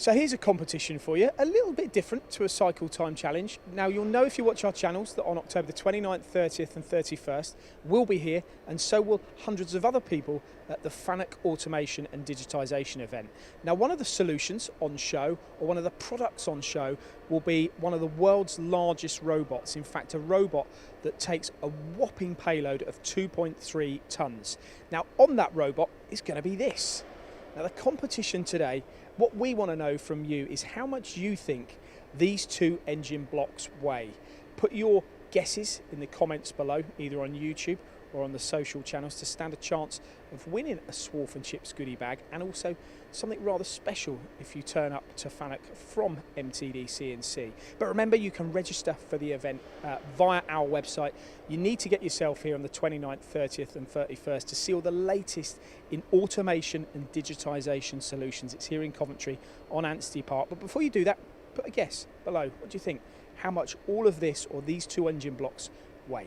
So here's a competition for you, a little bit different to a cycle time challenge. Now you'll know if you watch our channels that on October the 29th, 30th and 31st we'll be here, and so will hundreds of other people at the FANUC Automation and Digitisation event. Now one of the solutions on show, or one of the products on show, will be one of the world's largest robots. In fact, a robot that takes a whopping payload of 2.3 tonnes. Now on that robot is going to be this. Now the competition today, what we want to know from you is how much you think these two engine blocks weigh. Put your guesses in the comments below, either on YouTube or on the social channels, to stand a chance of winning a Swarf and Chips goodie bag, and also something rather special if you turn up to FANUC from MTDCNC. But remember, you can register for the event via our website. You need to get yourself here on the 29th, 30th and 31st to see all the latest in automation and digitisation solutions. It's here in Coventry on Anstey Park. But before you do that, put a guess below. What do you think? How much all of this, or these two engine blocks, weigh?